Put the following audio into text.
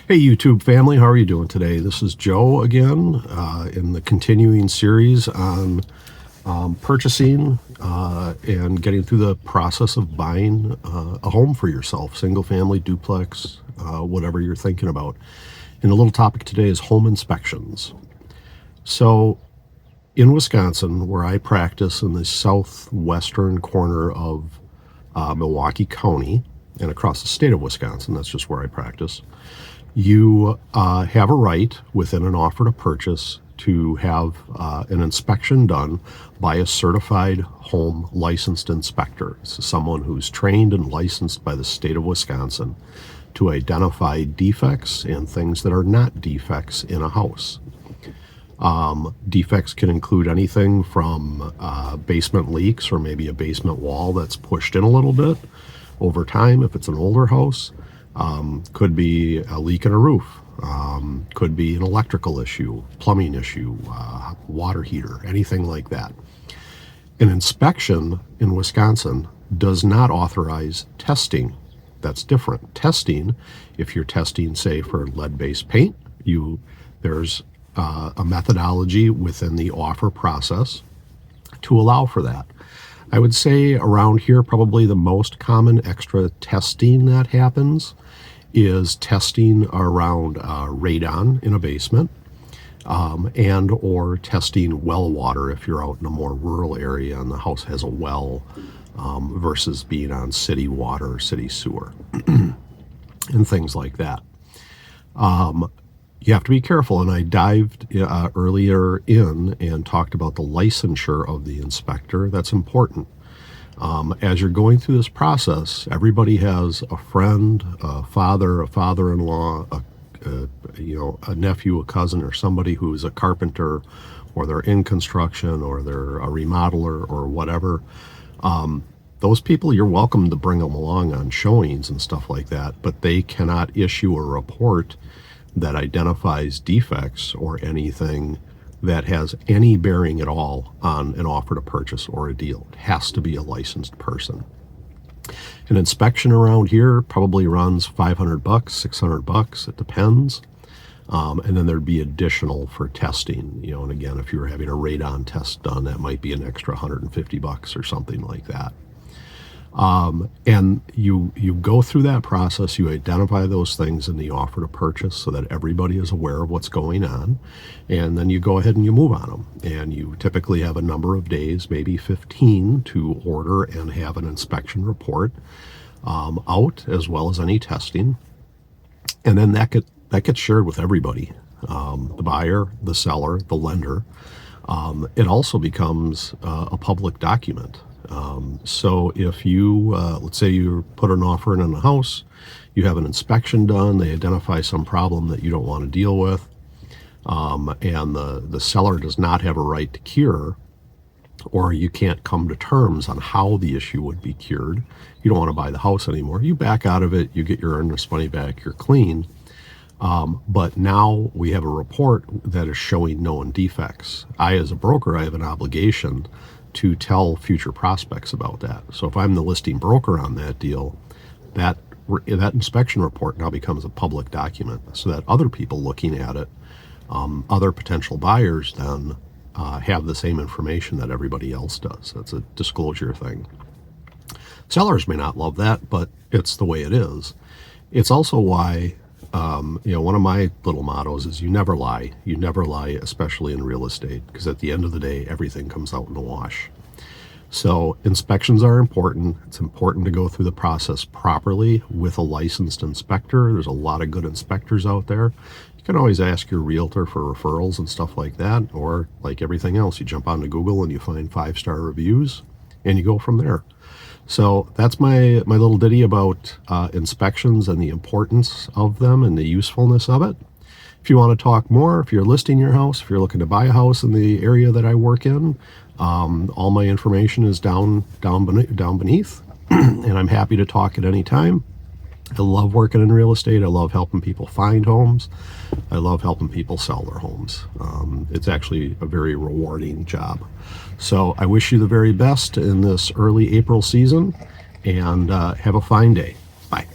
Hey YouTube family, how are you doing today? This is Joe again in the continuing series on purchasing and getting through the process of buying a home for yourself, single family, duplex, whatever you're thinking about. And the little topic today is home inspections. So in Wisconsin, where I practice in the southwestern corner of Milwaukee County and across the state of Wisconsin, that's just where I practice, you have a right within an offer to purchase to have an inspection done by a certified home licensed inspector. This is someone who's trained and licensed by the state of Wisconsin to identify defects and things that are not defects in a house. Defects can include anything from basement leaks or maybe a basement wall that's pushed in a little bit over time if it's an older house. Could be a leak in a roof, could be an electrical issue, plumbing issue, water heater, anything like that. An inspection in Wisconsin does not authorize testing. That's different. Testing, if you're testing, say, for lead-based paint, there's a methodology within the offer process to allow for that. I would say around here, probably the most common extra testing that happens is testing around radon in a basement and or testing well water if you're out in a more rural area and the house has a well versus being on city water or city sewer and things like that. You have to be careful, and I dived earlier in and talked about the licensure of the inspector. That's important. As you're going through this process, everybody has a friend, a father, a father-in-law, a nephew, a cousin, or somebody who's a carpenter, or they're in construction, or they're a remodeler, or whatever. Those people, you're welcome to bring them along on showings and stuff like that, but they cannot issue a report that identifies defects or anything that has any bearing at all on an offer to purchase or a deal. It has to be a licensed person. An inspection around here probably runs $500, $600. It depends. And then there'd be additional for testing, and again, if you were having a radon test done, that might be an extra $150 or something like that. And you go through that process, you identify those things in the offer to purchase so that everybody is aware of what's going on, and then you go ahead and you move on them. And you typically have a number of days, maybe 15, to order and have an inspection report out, as well as any testing. And then that gets shared with everybody, the buyer, the seller, the lender. It also becomes a public document. So if you, let's say you put an offer in on a house, you have an inspection done, they identify some problem that you don't want to deal with, and the seller does not have a right to cure, or you can't come to terms on how the issue would be cured, you don't want to buy the house anymore, you back out of it, you get your earnest money back, you're clean. But now we have a report that is showing known defects. As a broker, I have an obligation to tell future prospects about that. So if I'm the listing broker on that deal, that inspection report now becomes a public document so that other people looking at it, other potential buyers then have the same information that everybody else does. That's a disclosure thing. Sellers may not love that, but it's the way it is. It's also why one of my little mottos is you never lie. You never lie, especially in real estate, because at the end of the day, everything comes out in the wash. So inspections are important. It's important to go through the process properly with a licensed inspector. There's a lot of good inspectors out there. You can always ask your realtor for referrals and stuff like that, or like everything else, you jump onto Google and you find 5-star reviews and you go from there. So that's my little ditty about inspections and the importance of them and the usefulness of it. If you want to talk more, if you're listing your house, if you're looking to buy a house in the area that I work in, all my information is down beneath, and I'm happy to talk at any time. I love working in real estate. I love helping people find homes. I love helping people sell their homes. It's actually a very rewarding job. So I wish you the very best in this early April season, and have a fine day. Bye.